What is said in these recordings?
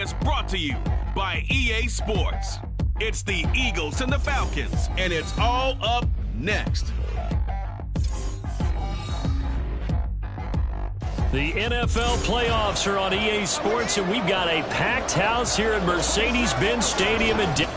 It's brought to you by EA Sports. It's the Eagles and the Falcons, and it's all up next. The NFL playoffs are on EA Sports, and we've got a packed house here at Mercedes-Benz Stadium in Denver.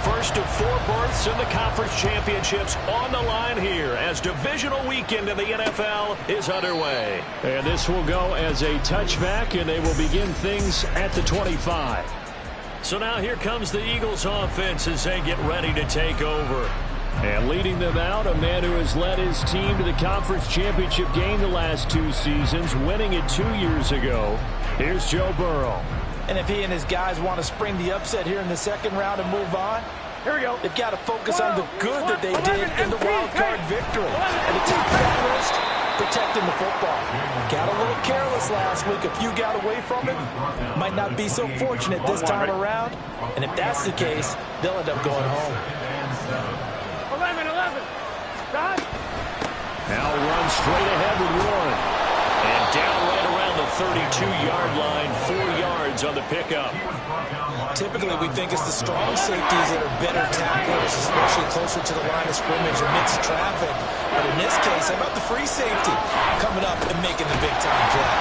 First of 4 berths in the conference championships on the line here as divisional weekend in the NFL is underway. And this will go as a touchback, and they will begin things at the 25. So now here comes the Eagles offense as they get ready to take over. And leading them out, a man who has led his team to the conference championship game the last 2 seasons, winning it 2 years ago. Here's Joe Burrow. And if he and his guys want to spring the upset here in the second round and move on, here we go. They've got to focus on the good that they did in the wild card victory. And the top first, protecting the football. Got a little careless last week. A few got away from it. Might not be so fortunate this time around. And if that's the case, they'll end up going home. 11. Done. Now run straight ahead with one. And down right around the 32-yard line, 4 yards on the pickup. Typically, we think it's the strong safeties that are better tacklers, especially closer to the line of scrimmage amidst traffic. But in this case, how about the free safety coming up and making the big-time play?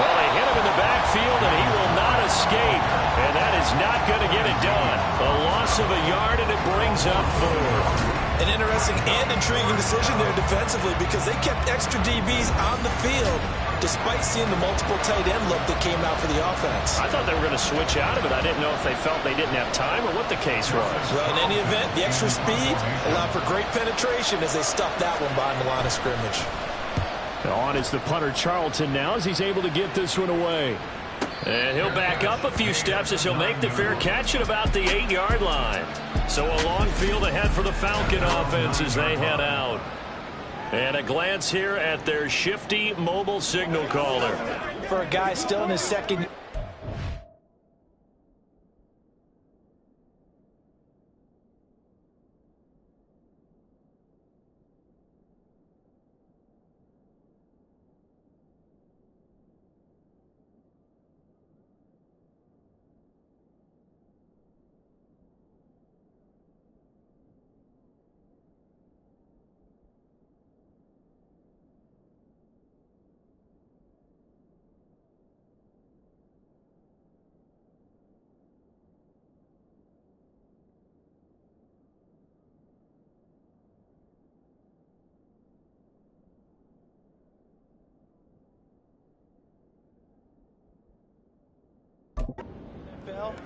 Well, they hit him in the backfield, and he will not escape. And that is not going to get it done. A loss of a yard, and it brings up 4. An interesting and intriguing decision there defensively because they kept extra DBs on the field despite seeing the multiple tight end look that came out for the offense. I thought they were going to switch out of it. I didn't know if they felt they didn't have time or what the case was. Well, in any event, the extra speed allowed for great penetration as they stuffed that one behind the line of scrimmage. On is the punter Charlton now as he's able to get this one away. And he'll back up a few steps as he'll make the fair catch at about the 8-yard line. So a long field ahead for the Falcon offense as they head out. And a glance here at their shifty mobile signal caller. For a guy still in his second.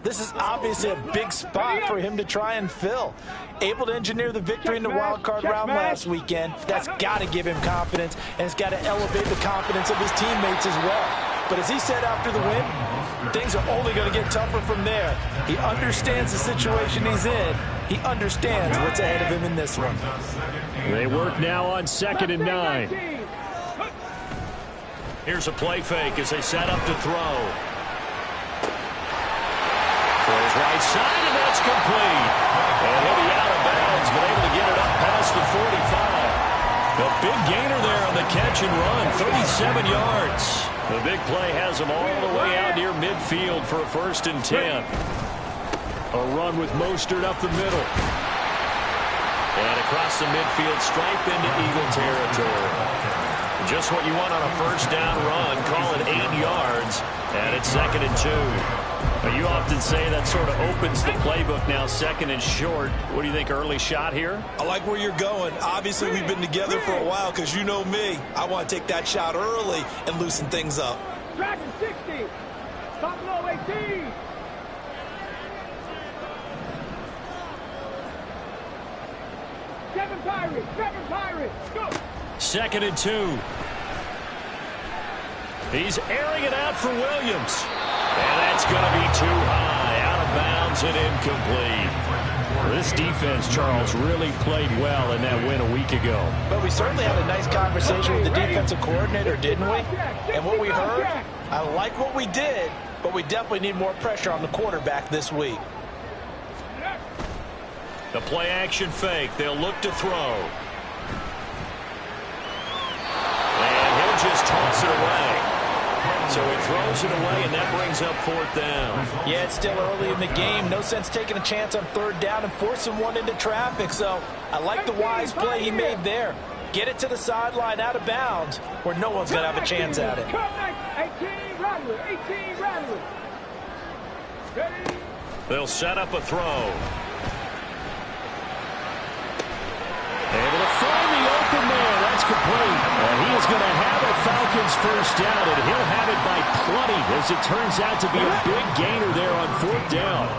This is obviously a big spot for him to try and fill. Able to engineer the victory in the wild card round last weekend. That's got to give him confidence, and it's got to elevate the confidence of his teammates as well. But as he said after the win, things are only going to get tougher from there. He understands the situation he's in. He understands what's ahead of him in this one. They work now on 2nd and 9. Here's a play fake as they set up to throw. His right side, and that's complete. And he'll be out of bounds, but able to get it up past the 45. A big gainer there on the catch and run, 37 yards. The big play has him all the way out near midfield for a 1st and 10. A run with Mostert up the middle. And across the midfield stripe into Eagle territory. Just what you want on a 1st down run. Call it 8 yards, and it's 2nd and 2. You often say that sort of opens the playbook now, 2nd and short. What do you think, early shot here? I like where you're going. Obviously, we've been together for a while because you know me. I want to take that shot early and loosen things up. Dragon 60. Top low 18. Seven Pirates. Go. 2nd and 2. He's airing it out for Williams. And that's going to be too high, out of bounds and incomplete. This defense, Charles, really played well in that win a week ago. But we certainly had a nice conversation with the defensive coordinator, didn't we? And what we heard I like what we did, but we definitely need more pressure on the quarterback this week. The play action fake. They'll look to throw. And he'll just toss it away. So he throws it away, and that brings up 4th down. Yeah, it's still early in the game. No sense taking a chance on 3rd down and forcing one into traffic. So I like the wise play he made there. Get it to the sideline out of bounds where no one's going to have a chance at it. 18, Radley. 18, Radley. They'll set up a throw. Able to find the open man. That's complete. And he is going to have a Falcons 1st down, and he'll have it by plenty as it turns out to be a big gainer there on 4th down.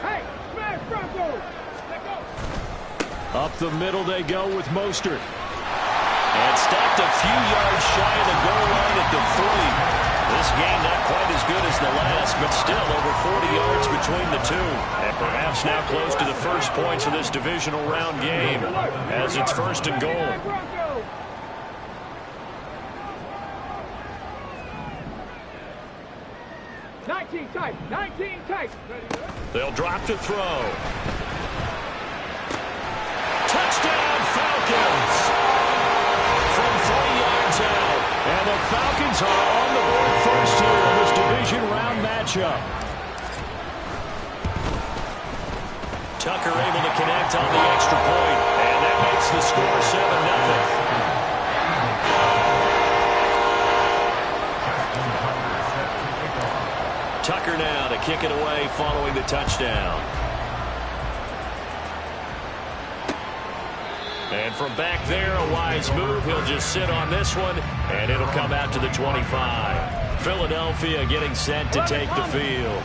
Hey, smash Broncos. Let go. Up the middle they go with Mostert. And stopped a few yards shy of the goal line at the 3. This game not quite as good as the last, but still over 40 yards between the two. And perhaps now close to the first points of this divisional round game as it's 1st and goal. Tight. 19 tight. They'll drop to throw. Touchdown Falcons! From 40 yards out. And the Falcons are on the board first here in this division round matchup. Tucker able to connect on the extra point. And that makes the score 7-0. Tucker now to kick it away following the touchdown. And from back there, a wise move. He'll just sit on this one, and it'll come out to the 25. Philadelphia getting set to take the field.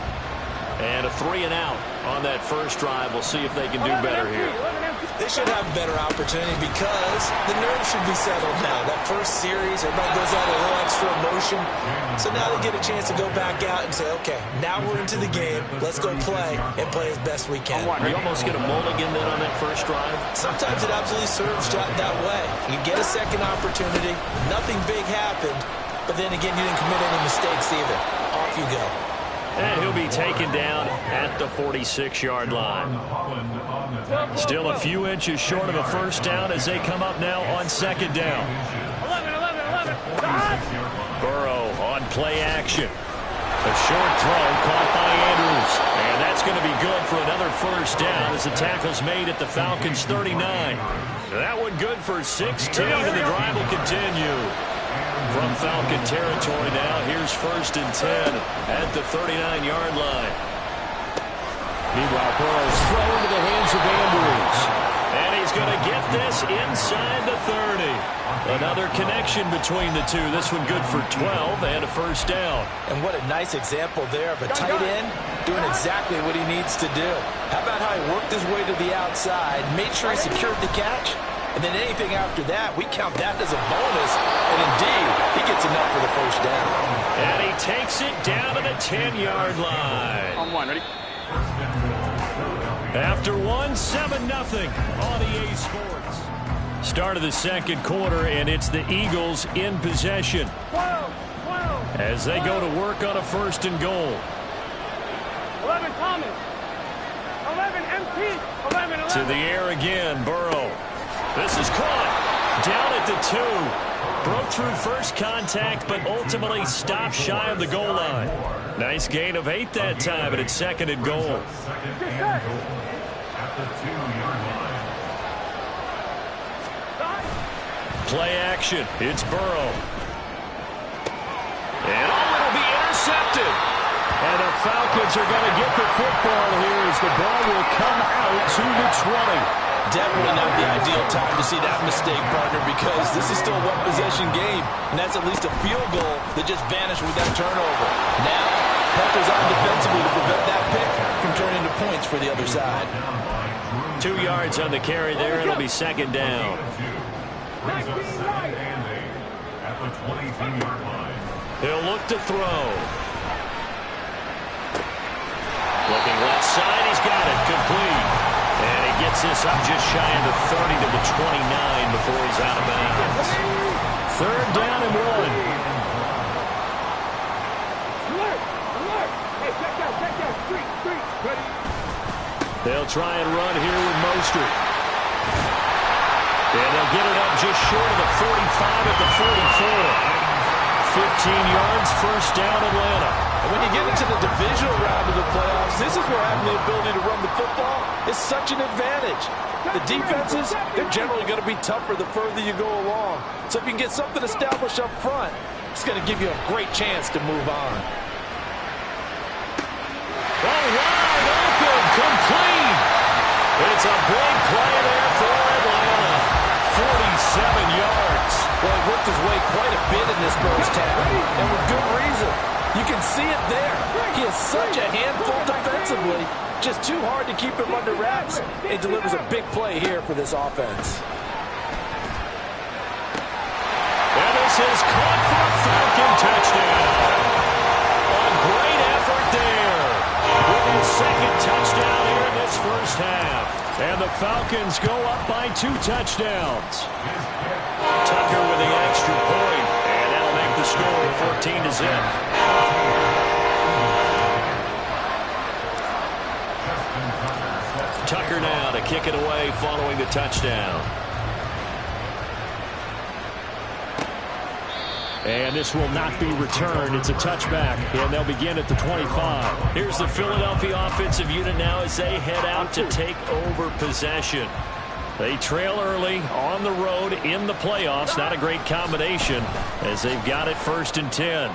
And a 3-and-out on that first drive. We'll see if they can do better here. They should have a better opportunity because the nerves should be settled now. That first series, everybody goes out a little extra emotion. So now they get a chance to go back out and say, okay, now we're into the game. Let's go play and play as best we can. You almost get a mulligan then on that first drive? Sometimes it absolutely serves that way. You get a second opportunity. Nothing big happened. But then again, you didn't commit any mistakes either. Off you go. And he'll be taken down at the 46-yard line. Still a few inches short of a first down as they come up now on 2nd down. 11. Burrow on play action. A short throw caught by Andrews. And that's going to be good for another first down as the tackle's made at the Falcons' 39. That one good for 16, and the drive will continue. From Falcon territory now, here's 1st and 10 at the 39-yard line. Meanwhile, Burrow's thrown into the hands of Andrews. And he's going to get this inside the 30. Another connection between the two. This one good for 12 and a first down. And what a nice example there of a tight end doing exactly what he needs to do. How about how he worked his way to the outside, made sure he secured the catch, and then anything after that, we count that as a bonus. And indeed, he gets enough for the first down. And he takes it down to the 10-yard line. On one, ready? After 7-0 on EA Sports. Start of the second quarter, and it's the Eagles in possession. 12. As they go to work on a 1st and goal. 11 Thomas. 11 MT. 11. To the air again, Burrow. This is caught down at the 2. Broke through first contact, but ultimately stopped shy of the goal line. Nice gain of 8 that time, and it's 2nd and goal. Play action. It's Burrow. And it'll be intercepted. And the Falcons are going to get the football here as the ball will come out to the 20. Definitely not the ideal time to see that mistake, partner, because this is still a one-possession game, and that's at least a field goal that just vanished with that turnover. Now, Pepper's on defensively to prevent that pick from turning into points for the other side. 2 yards on the carry there. It'll be 2nd down. He'll look to throw. Looking left side. He's got it. Complete. And he gets this up just shy of the 30 to the 29 before he's out of bounds. Third down and 1. Alert! Alert! Hey, check out. Street. Ready? They'll try and run here with Mostert. And they'll get it up just short of the 45 at the 44. 15 yards, first down, Atlanta. And when you get into the divisional round of the playoffs, this is where having the ability to run the football is such an advantage. The defenses, they're generally going to be tougher the further you go along. So if you can get something established up front, it's going to give you a great chance to move on. Oh, wide open, complete. It's a big play there for Atlanta. 47 yards. Well, he worked his way quite a bit in this first half, and with good reason. You can see it there. He is such a handful defensively. Just too hard to keep him under wraps. It delivers a big play here for this offense. And this is caught for a Falcon touchdown. A great effort there. With his second touchdown here in this first half. And the Falcons go up by 2 touchdowns. Tucker with the extra point. And that'll make the score 14-0. Tucker now to kick it away following the touchdown. And this will not be returned. It's a touchback, and they'll begin at the 25. Here's the Philadelphia offensive unit now as they head out to take over possession. They trail early on the road in the playoffs. Not a great combination as they've got it 1st and 10.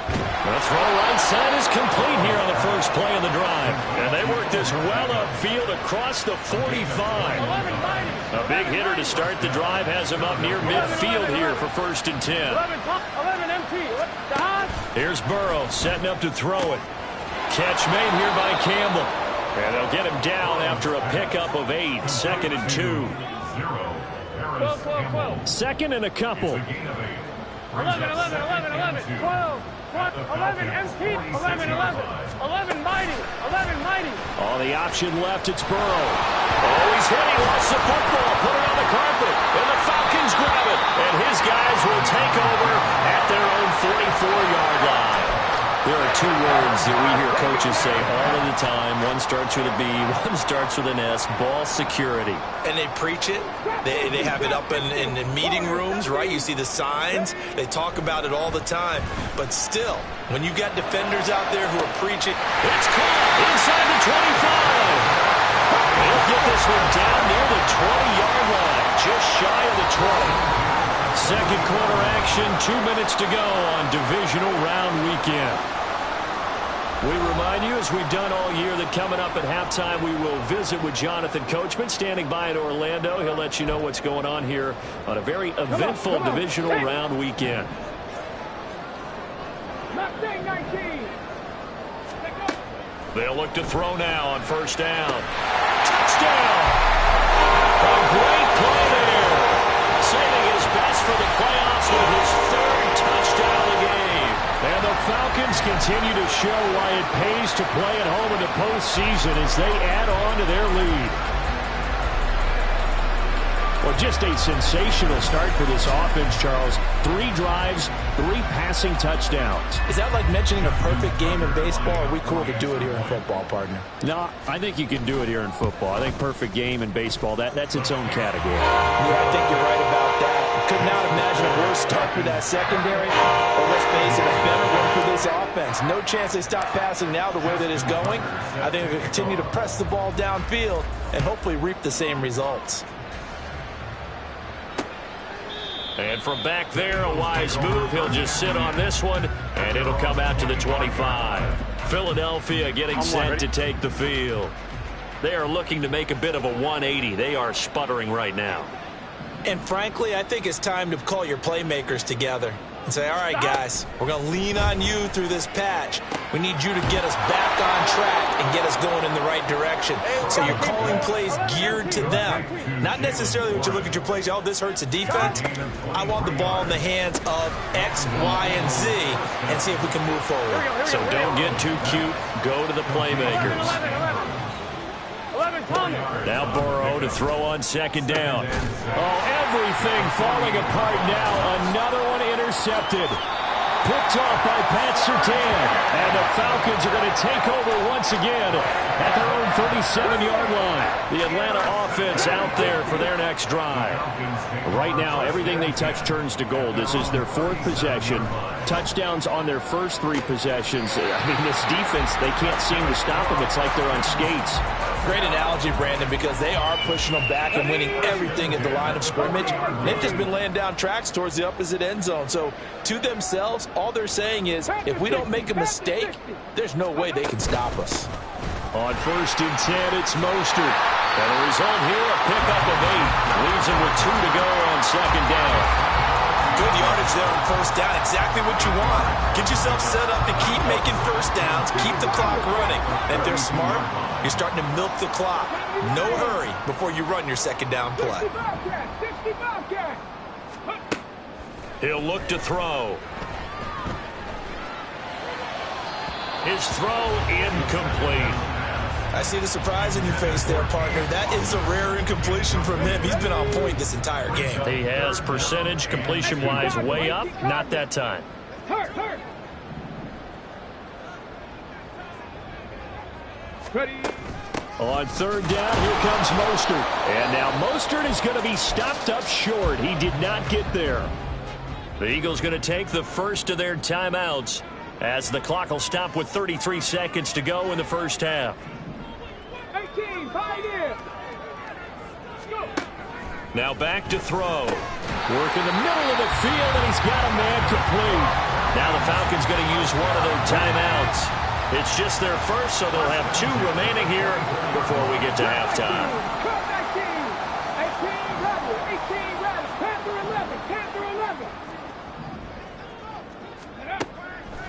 The throw right side is complete here on the first play of the drive. And they work this well upfield across the 45. A big hitter to start the drive has him up near midfield here for 1st and 10. 11 MT. Here's Burrow setting up to throw it. Catch made here by Campbell. And they'll get him down after a pickup of 8. 2nd and 2. 12. 2nd and a couple. 11. 12. 11 MT. 11 mighty. On the option left, it's Burrow. Oh, he's hit. He lost the football. Put it on the carpet. And the Falcons grab it. And his guys will take over at their own 44-yard line. There are 2 words that we hear coaches say all of the time. One starts with a B, one starts with an S. Ball security. And they preach it. They have it up in meeting rooms, right? You see the signs. They talk about it all the time. But still, when you got defenders out there who are preaching, it's caught inside the 25. They'll get this one down near the 20-yard line, just shy of the 20. Second quarter action, 2 minutes to go on divisional round weekend. We remind you, as we've done all year, that coming up at halftime, we will visit with Jonathan Coachman, standing by in Orlando. He'll let you know what's going on here on a very eventful divisional round weekend. They'll look to throw now on 1st down. Touchdown! A great play there. Saving his best for the playoffs with his 3rd touchdown of the game. And the Falcons continue to show why it pays to play at home in the postseason as they add on to their lead. Well, just a sensational start for this offense, Charles. 3 drives, 3 passing touchdowns. is that like mentioning a perfect game in baseball? Or are we cool to do it here in football, partner? No, I think you can do it here in football. I think perfect game in baseball, that's its own category. Yeah, I think you're right about that. Could not imagine a worse start for that secondary, or let's face it, a better one for this offense. No chance they stop passing now the way that it's going. I think they'll continue to press the ball downfield and hopefully reap the same results. And from back there, a wise move. He'll just sit on this one, and it'll come out to the 25. Philadelphia getting set to take the field. They are looking to make a bit of a 180. They are sputtering right now. And frankly, I think it's time to call your playmakers together and say, all right, guys, we're going to lean on you through this patch. We need you to get us back on track and get us going in the right direction. So you're calling plays geared to them. Not necessarily when you look at your plays, oh, this hurts the defense. I want the ball in the hands of X, Y, and Z and see if we can move forward. So don't get too cute. Go to the playmakers. 11, Now Burrow to throw on second down. Oh, everything falling apart now. Another one intercepted. Picked off by Pat Surtain. And the Falcons are going to take over once again at their own 37-yard line. The Atlanta offense out there for their next drive. Right now, everything they touch turns to gold. This is their fourth possession. Touchdowns on their first three possessions. I mean, this defense, they can't seem to stop them. It's like they're on skates. Great analogy, Brandon, because they are pushing them back and winning everything at the line of scrimmage. They've just been laying down tracks towards the opposite end zone. So to themselves, all they're saying is, if we don't make a mistake, there's no way they can stop us. On 1st and 10, it's Mostert. And the result here, a pickup of 8. Leaves him with 2 to go on second down. Good yardage there on first down. Exactly what you want. Get yourself set up to keep making first downs. Keep the clock running. And if they're smart, you're starting to milk the clock. No hurry before you run your second down play. He'll look to throw. His throw incomplete. I see the surprise in your face there, partner. That is a rare incompletion from him. He's been on point this entire game. He has percentage completion-wise way up. Not that time. Ready. On third down, here comes Mostert. And now Mostert is going to be stopped up short. He did not get there. The Eagles going to take the first of their timeouts as the clock will stop with 33 seconds to go in the first half. 18, 5 in. Go. Now back to throw. Work in the middle of the field, and he's got a man complete. Now the Falcons going to use one of their timeouts. It's just their first, so they'll have 2 remaining here before we get to halftime. 18 rattle, Panther 11.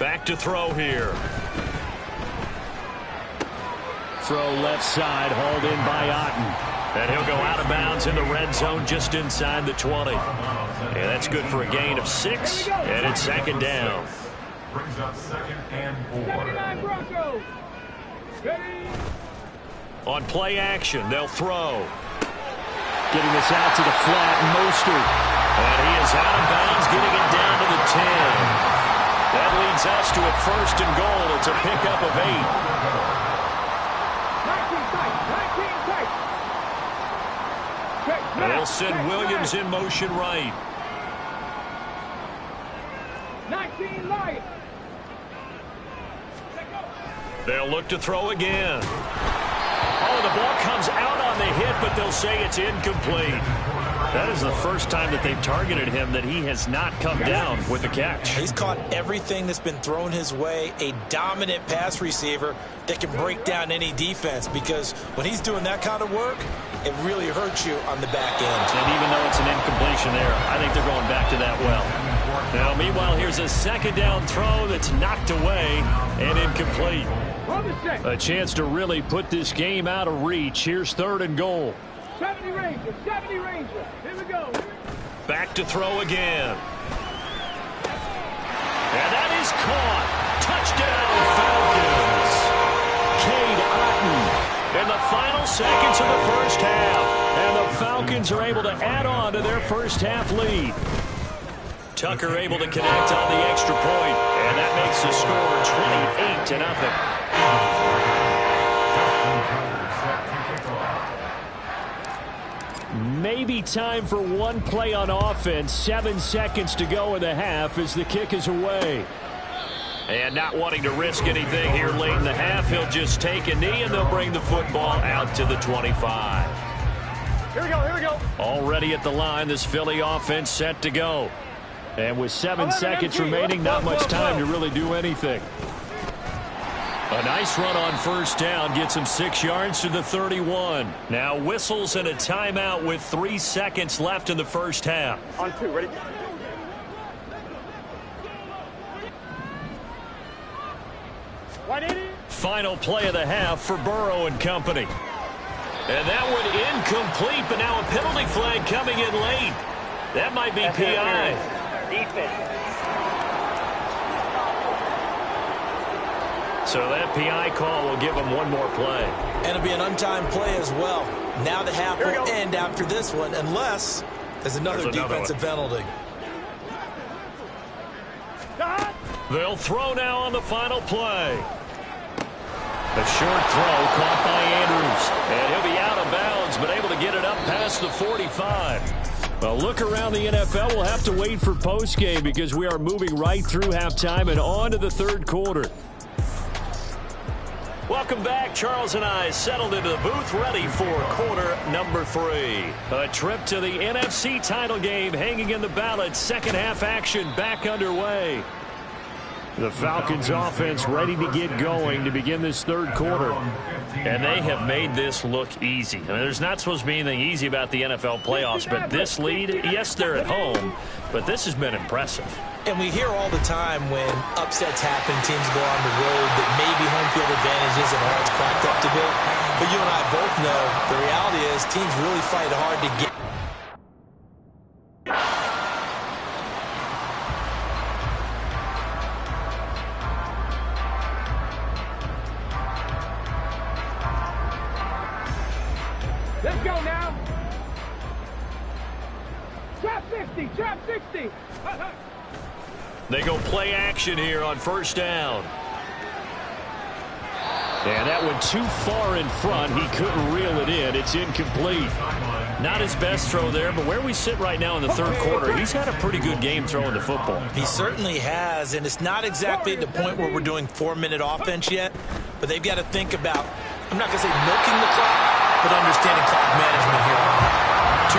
Back to throw here. Throw left side, hauled in by Otten. And he'll go out of bounds in the red zone just inside the 20. And that's good for a gain of 6, and it's second down. Brings up 2nd and 4. 79 Broncos. Ready. On play action, they'll throw. Getting this out to the flat, Mostert. And he is out of bounds, getting it down to the 10. That leads us to a 1st and goal. It's a pickup of 8. 19 tight. And they'll send Williams in motion right. 19 Lions. They'll look to throw again. Oh, the ball comes out on the hit, but they'll say it's incomplete. That is the first time that they've targeted him that he has not come down with a catch. He's caught everything that's been thrown his way. A dominant pass receiver that can break down any defense, because when he's doing that kind of work, it really hurts you on the back end. And even though it's an incompletion there, I think they're going back to that well. Now, meanwhile, here's a second down throw that's knocked away and incomplete. A chance to really put this game out of reach. Here's 3rd and goal. 70 Ranger. Here we go. Back to throw again. And that is caught. Touchdown, Falcons. Cade Otten in the final seconds of the first half. And the Falcons are able to add on to their first half lead. Tucker able to connect on the extra point, and that makes the score 28-0. Maybe time for one play on offense. 7 seconds to go in the half as the kick is away. And not wanting to risk anything here late in the half, he'll just take a knee, and they'll bring the football out to the 25. Here we go. Already at the line, this Philly offense set to go. And with 7 seconds remaining, not much time to really do anything. A nice run on first down gets him 6 yards to the 31. Now whistles and a timeout with 3 seconds left in the first half. On 2, ready? Final play of the half for Burrow and company. And that one incomplete, but now a penalty flag coming in late. That might be PI. Defense. So that PI call will give him one more play. And it'll be an untimed play as well. Now the half will end after this one, unless there's another defensive penalty. They'll throw now on the final play. A short throw caught by Andrews. And he'll be out of bounds, but able to get it up past the 45. Well, look around the NFL. We'll have to wait for postgame because we are moving right through halftime and on to the third quarter. Welcome back. Charles and I settled into the booth ready for quarter number 3. A trip to the NFC title game hanging in the balance. Second half action back underway. The Falcons offense ready to get going to begin this third quarter. And they have made this look easy. I mean, there's not supposed to be anything easy about the NFL playoffs, but this lead, yes, they're at home, but this has been impressive. And we hear all the time when upsets happen, teams go on the road, that maybe home field advantage isn't all it's cracked up to be. But you and I both know the reality is teams really fight hard to get. Let's go now. Trap 60, trap 60. They go play action here on first down. And that went too far in front. He couldn't reel it in. It's incomplete. Not his best throw there, but where we sit right now in the third quarter, he's had a pretty good game throwing the football. He certainly has, and it's not exactly at the point where we're doing 4-minute offense yet, but they've got to think about, I'm not going to say milking the clock, but understanding clock management here.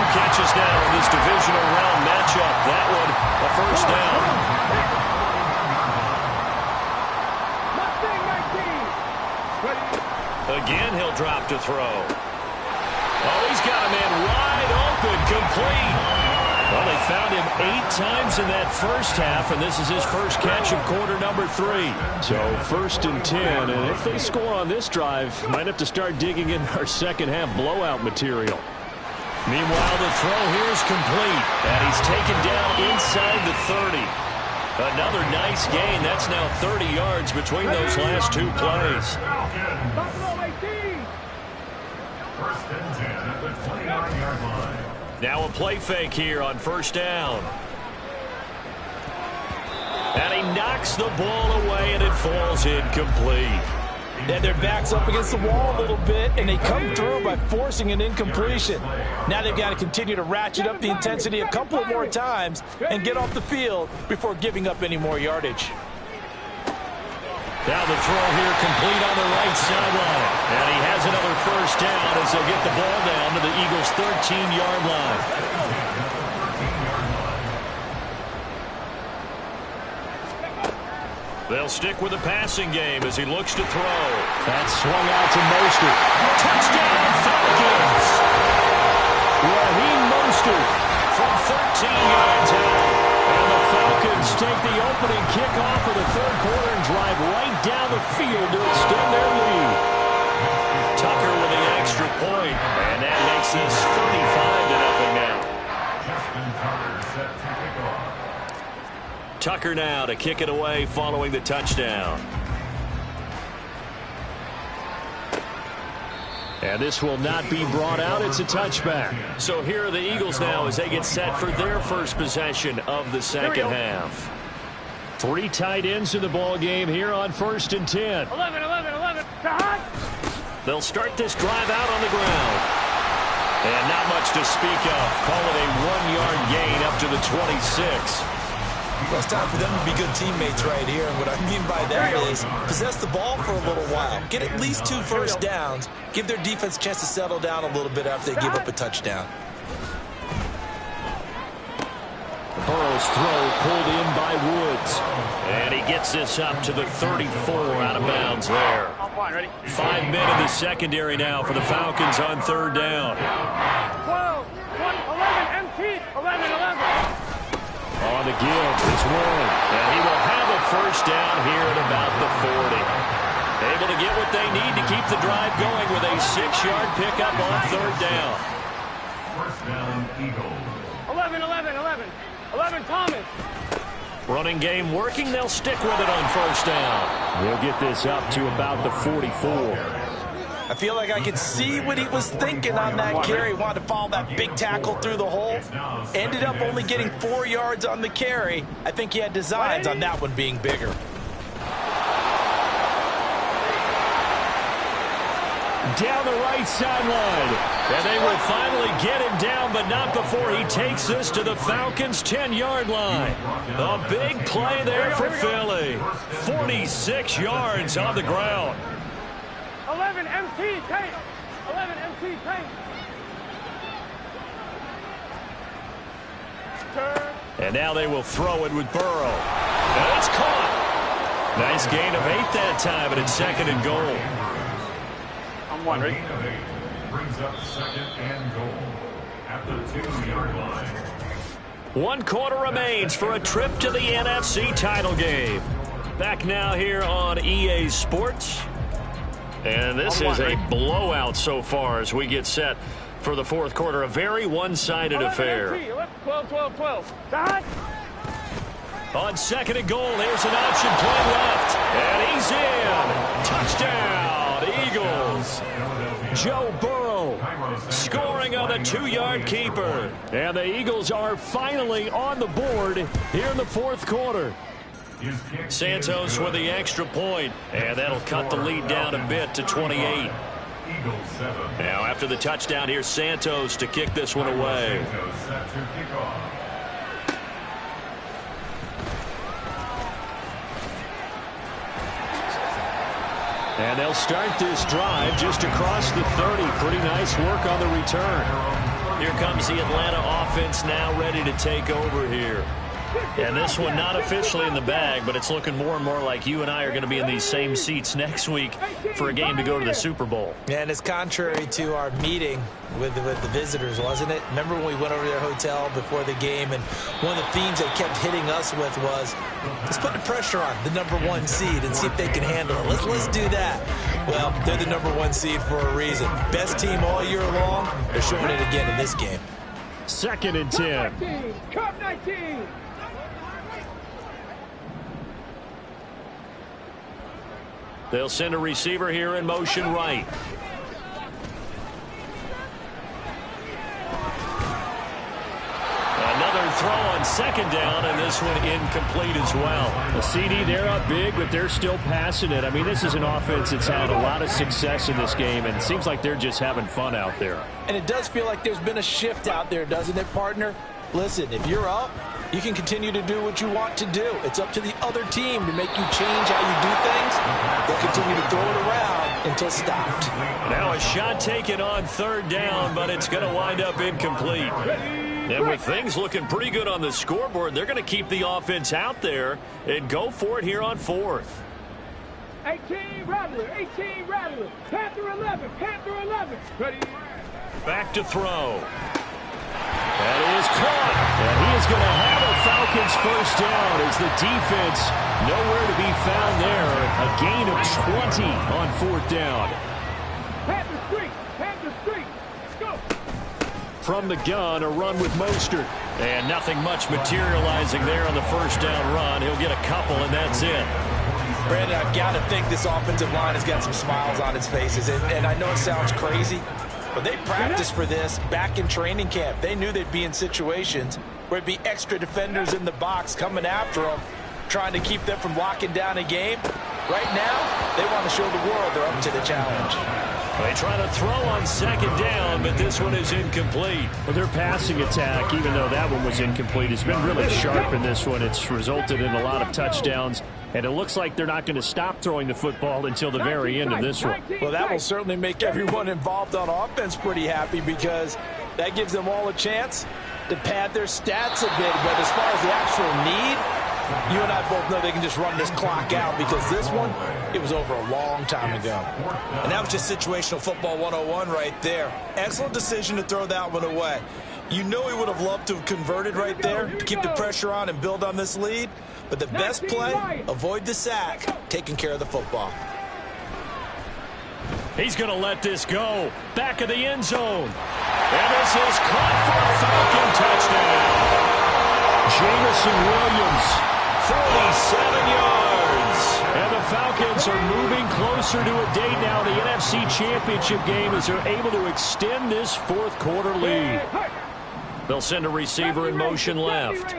2 catches now in this divisional round matchup. That one, a first down. Again, he'll drop to throw. Oh, he's got a man wide open, complete. Well, they found him 8 times in that first half, and this is his first catch of quarter number 3. So first and 10, and if they score on this drive, might have to start digging in our second half blowout material. Meanwhile, the throw here is complete, and he's taken down inside the 30. Another nice gain. That's now 30 yards between those last 2 plays. First and 10 at the 29-yard line. Now a play fake here on first down. And he knocks the ball away, and it falls incomplete. And their back's up against the wall a little bit, and they come through by forcing an incompletion. Now they've got to continue to ratchet up the intensity a couple more times and get off the field before giving up any more yardage. Now the throw here complete on the right sideline. And he has another first down as they'll get the ball down to the Eagles' 13-yard line. They'll stick with the passing game as he looks to throw. That swung out to Mostert. Touchdown, Falcons! Raheem Mostert from 13 yards out. And the Falcons take the opening kickoff of the third quarter and drive right down the field to extend their lead. Tucker with the extra point, and that makes this 35-0 now. Justin Tucker set to kick off. Tucker now to kick it away following the touchdown. And this will not be brought out. It's a touchback. So here are the Eagles now as they get set for their first possession of the second half. 3 tight ends in the ball game here on first and 10. 11. They'll start this drive out on the ground. And not much to speak of. Call it a 1-yard gain up to the 26. Well, it's time for them to be good teammates right here. And what I mean by that is possess the ball for a little while. Get at least 2 first downs. Give their defense a chance to settle down a little bit after they give up a touchdown. Burrow's throw pulled in by Woods. And he gets this up to the 34 out of bounds there. 5 men in the secondary now for the Falcons on third down. 12, 11, MT, 11. On the give is Warren. And he will have a first down here at about the 40. Able to get what they need to keep the drive going with a 6-yard pickup on third down. First down, Eagles. 11, Thomas. Running game working. They'll stick with it on first down. They'll get this up to about the 44. I feel like I could see what he was thinking on that carry. Wanted to follow that big tackle through the hole. Ended up only getting 4 yards on the carry. I think he had designs on that one being bigger. Down the right sideline. And they will finally get him down, but not before he takes this to the Falcons' 10-yard line. A big play there for Philly. 46 yards on the ground. 11 MT tank. 11 MT tank. Turn. And now they will throw it with Burrow. And it's caught. Nice gain of 8 that time, and it's 2nd and goal. I'm wondering. Gain of 8 brings up 2nd and goal at the 2-yard line. 1 quarter remains for a trip to the NFC title game. Back now here on EA Sports. And this is a blowout so far as we get set for the 4th quarter. A very one-sided affair. 12. Dot. On 2nd and goal, there's an option play left. And he's in. Touchdown, Eagles. Joe Burrow scoring on the 2-yard keeper. And the Eagles are finally on the board here in the 4th quarter. Santos with the extra point, and that'll cut the lead down a bit to 28. Now after the touchdown, here's Santos to kick this one away. And they'll start this drive just across the 30. Pretty nice work on the return. Here comes the Atlanta offense now ready to take over here. And this one not officially in the bag, but it's looking more and more like you and I are going to be in these same seats next week for a game to go to the Super Bowl. And it's contrary to our meeting with the visitors, wasn't it? Remember when we went over to their hotel before the game, and one of the themes they kept hitting us with was, let's put the pressure on the #1 seed and see if they can handle it. Let's do that. Well, they're the #1 seed for a reason. Best team all year long. They're showing it again in this game. 2nd and 10. Cup 19. They'll send a receiver here in motion right. Another throw on 2nd down, and this one incomplete as well. The CD, they're up big, but they're still passing it. I mean, this is an offense that's had a lot of success in this game, and it seems like they're just having fun out there. And it does feel like there's been a shift out there, doesn't it, partner? Listen, if you're up, you can continue to do what you want to do. It's up to the other team to make you change how you do things. They'll continue to throw it around until stopped. Now a shot taken on 3rd down, but it's going to wind up incomplete. And with things looking pretty good on the scoreboard, they're going to keep the offense out there and go for it here on 4th. 18 Rattler. Panther 11. Ready. Back to throw. That is caught. And he is going to have a Falcons first down as the defense nowhere to be found there. A gain of 20 on 4th down. Panther street. Let's go. From the gun, a run with Mostert. And nothing much materializing there on the first down run. He'll get a couple, and that's it. Brandon, I've got to think this offensive line has got some smiles on its faces. And I know it sounds crazy, but they practiced for this back in training camp. They knew they'd be in situations where it'd be extra defenders in the box coming after them, trying to keep them from locking down a game. Right now, they want to show the world they're up to the challenge. They try to throw on 2nd down, but this one is incomplete. Well, their passing attack, even though that one was incomplete, has been really sharp in this one. It's resulted in a lot of touchdowns, and it looks like they're not going to stop throwing the football until the very end of this one. Well, that will certainly make everyone involved on offense pretty happy, because that gives them all a chance to pad their stats a bit. But as far as the actual need, you and I both know they can just run this clock out, because this one, it was over a long time ago. And that was just situational football 101 right there. Excellent decision to throw that one away. You know he would have loved to have converted right there to keep the pressure on and build on this lead. But the best play, avoid the sack, taking care of the football. He's going to let this go. Back of the end zone. And this is caught for a Falcon touchdown. Jamison Williams 47 yards. And the Falcons are moving closer to a date now in the NFC Championship game as they're able to extend this fourth quarter lead. They'll send a receiver in motion left.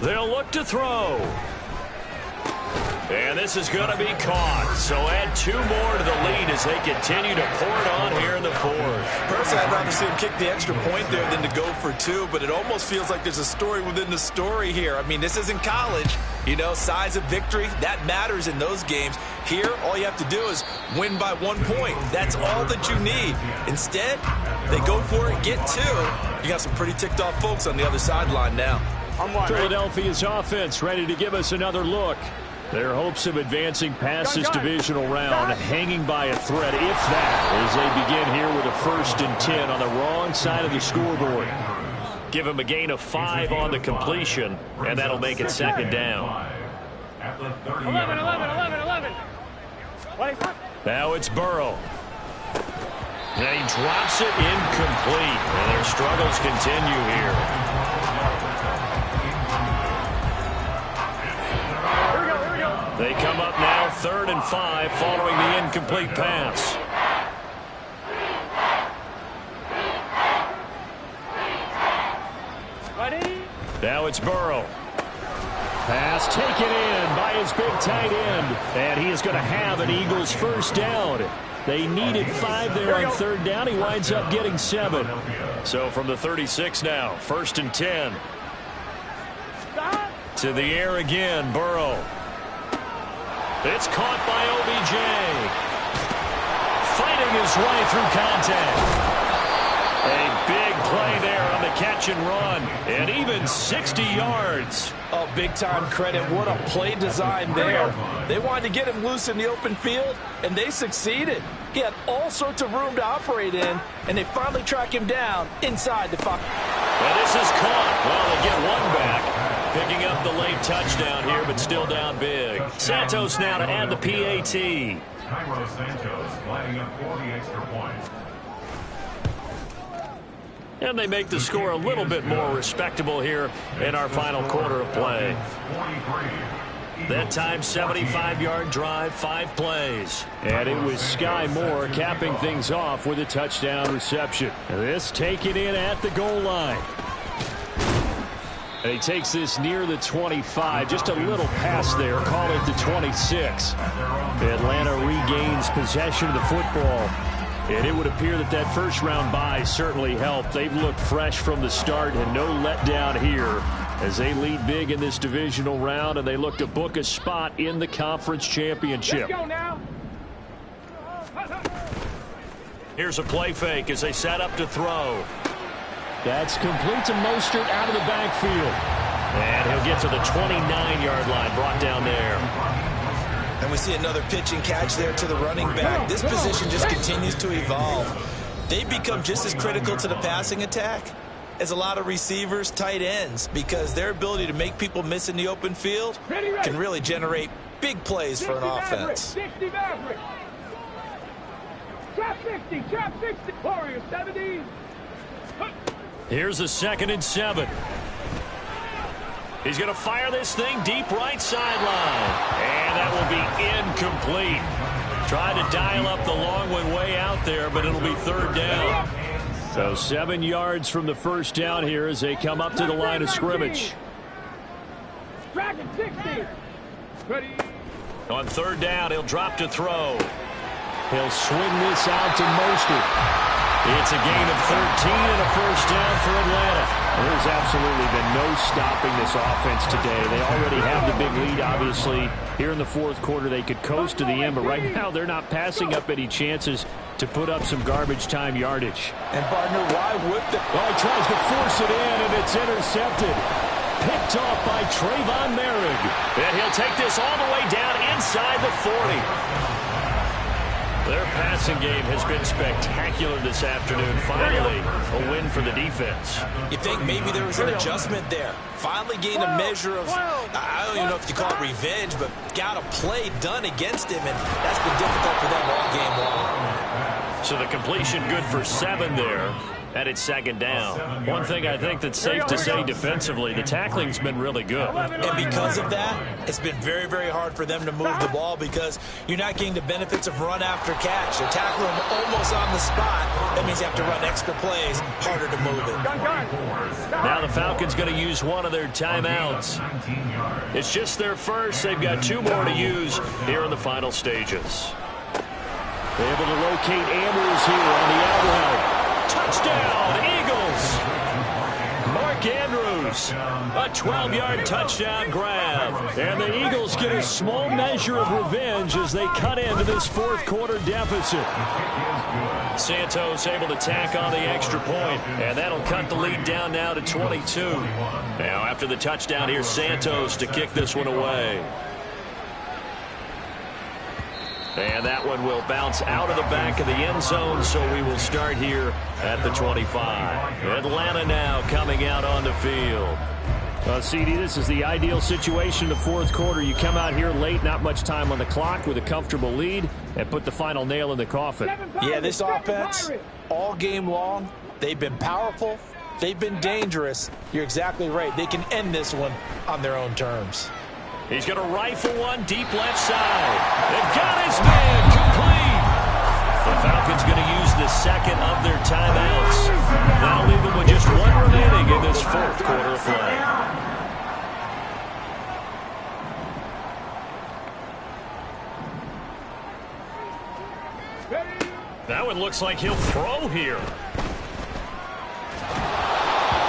They'll look to throw. And this is going to be caught. So add 2 more to the lead as they continue to pour it on here in the fourth. Personally, I'd rather see him kick the extra point there than to go for 2, but it almost feels like there's a story within the story here. I mean, this isn't college. You know, size of victory, that matters in those games. Here, all you have to do is win by 1 point. That's all that you need. Instead, they go for it, get 2. You got some pretty ticked off folks on the other sideline now. Philadelphia's offense ready to give us another look. Their hopes of advancing past this divisional round hanging by a thread, if that, as they begin here with a 1st and 10 on the wrong side of the scoreboard. Give him a gain of 5 on the completion, and that'll make it 2nd down. 11. Now it's Burrow. And he drops it incomplete, and their struggles continue here. They come up now 3rd and 5 following the incomplete pass. Now it's Burrow. Pass taken in by his big tight end. And he is going to have an Eagles 1st down. They needed 5 there on 3rd down. He winds up getting 7. So from the 36 now, 1st and 10. To the air again, Burrow. It's caught by OBJ. Fighting his way through contact. A big play there on the catch and run. And even 60 yards. Oh, big-time credit. What a play design there. They wanted to get him loose in the open field, and they succeeded. He had all sorts of room to operate in, and they finally track him down inside the 5. And this is caught. Well, they get 1 back. Picking up the late touchdown here, but still down big. Santos now to add the PAT. Cairo Santos lining up for the extra point. And they make the score a little bit more respectable here in our final quarter of play. That time, 75-yard drive, 5 plays. And it was Sky Moore capping things off with a touchdown reception. This taken in at the goal line. And he takes this near the 25. Just a little pass there. Call it the 26. Atlanta regains possession of the football. And it would appear that that first-round bye certainly helped. They've looked fresh from the start and no letdown here as they lead big in this divisional round, and they look to book a spot in the conference championship. Let's go now. Here's a play fake as they set up to throw. That's complete to Mostert out of the backfield. And he'll get to the 29-yard line, brought down there. And we see another pitch and catch there to the running back. This position just continues to evolve. They become just as critical to the passing attack as a lot of receivers, tight ends, because their ability to make people miss in the open field can really generate big plays for an offense. 60 Maverick. Trap 60, trap 60. Warriors 70. Here's a 2nd and 7. He's going to fire this thing deep right sideline. And that will be incomplete. Tried to dial up the long one way out there, but it'll be 3rd down. So 7 yards from the 1st down here as they come up to the line of scrimmage. Track it 60. Ready. On 3rd down, he'll drop to throw. He'll swing this out to Mostert. It's a gain of 13 and a 1st down for Atlanta. There's absolutely been no stopping this offense today. They already have the big lead, obviously. Here in the 4th quarter, they could coast to the end, but right now they're not passing up any chances to put up some garbage time yardage. And, partner, why would they? Well, he tries to force it in, and it's intercepted. Picked off by Trayvon Merrick. And he'll take this all the way down inside the 40. Their passing game has been spectacular this afternoon. Finally, a win for the defense. You think maybe there was an adjustment there. Finally gained a measure of, I don't even know if you call it revenge, but got a play done against him, and that's been difficult for them all game long. So the completion good for 7 there. And it's second down. One thing I think that's safe to say defensively, the tackling's been really good. And because of that, it's been very, very hard for them to move the ball because you're not getting the benefits of run after catch. You're tackling them almost on the spot. That means you have to run extra plays, harder to move it. Now the Falcons going to use one of their timeouts. It's just their first. They've got 2 more to use here in the final stages. They're able to locate Andrews here on the out route. Touchdown, Eagles! Mark Andrews, a 12-yard touchdown grab. And the Eagles get a small measure of revenge as they cut into this fourth quarter deficit. Santos able to tack on the extra point, and that'll cut the lead down now to 22. Now after the touchdown, here's Santos to kick this one away. And that one will bounce out of the back of the end zone, so we will start here at the 25. Atlanta now coming out on the field. CD, this is the ideal situation in the fourth quarter. You come out here late, not much time on the clock with a comfortable lead, and put the final nail in the coffin. Yeah, this offense, all game long, they've been powerful, they've been dangerous. You're exactly right. They can end this one on their own terms. He's going to rifle one deep left side. They've got his man complete. The Falcons going to use the second of their timeouts. That'll leave them with just 1 remaining in this fourth quarter of play. That one looks like he'll throw here.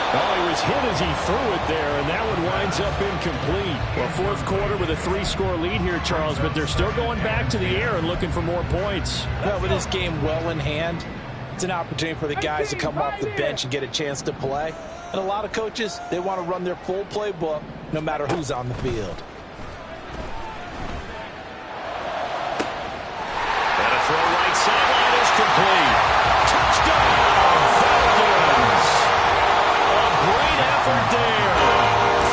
Well, he was hit as he threw it there, and that one winds up incomplete. Well, fourth quarter with a 3-score lead here, Charles, but they're still going back to the air and looking for more points. Well, with this game well in hand, it's an opportunity for the guys to come off the bench and get a chance to play. And a lot of coaches, they want to run their full playbook no matter who's on the field. And a throw right sideline is complete. Touchdown, Falcons! Great effort there.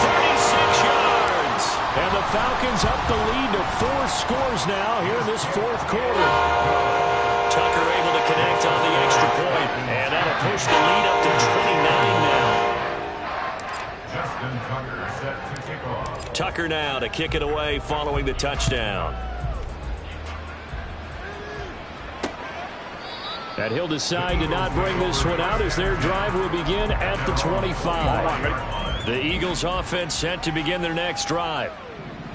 36 yards. And the Falcons up the lead to 4 scores now here in this fourth quarter. Tucker able to connect on the extra point, and that'll push the lead up to 29 now. Justin Tucker set to kick off. Tucker now to kick it away following the touchdown. And he'll decide to not bring this one out as their drive will begin at the 25. The Eagles offense set to begin their next drive.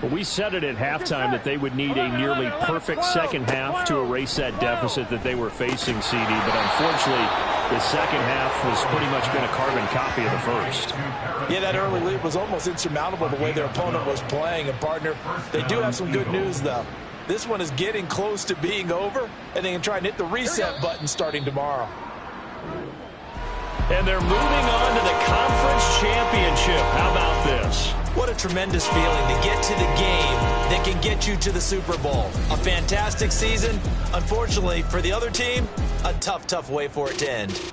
Well, we said it at halftime that they would need a nearly perfect second half to erase that deficit that they were facing, CD. But unfortunately, the second half has pretty much been a carbon copy of the first. Yeah, that early lead was almost insurmountable the way their opponent was playing. And, partner, they do have some good news, though. This one is getting close to being over, and they can try and hit the reset button starting tomorrow. And they're moving on to the conference championship. How about this? What a tremendous feeling to get to the game that can get you to the Super Bowl. A fantastic season. Unfortunately, for the other team, a tough, tough way for it to end.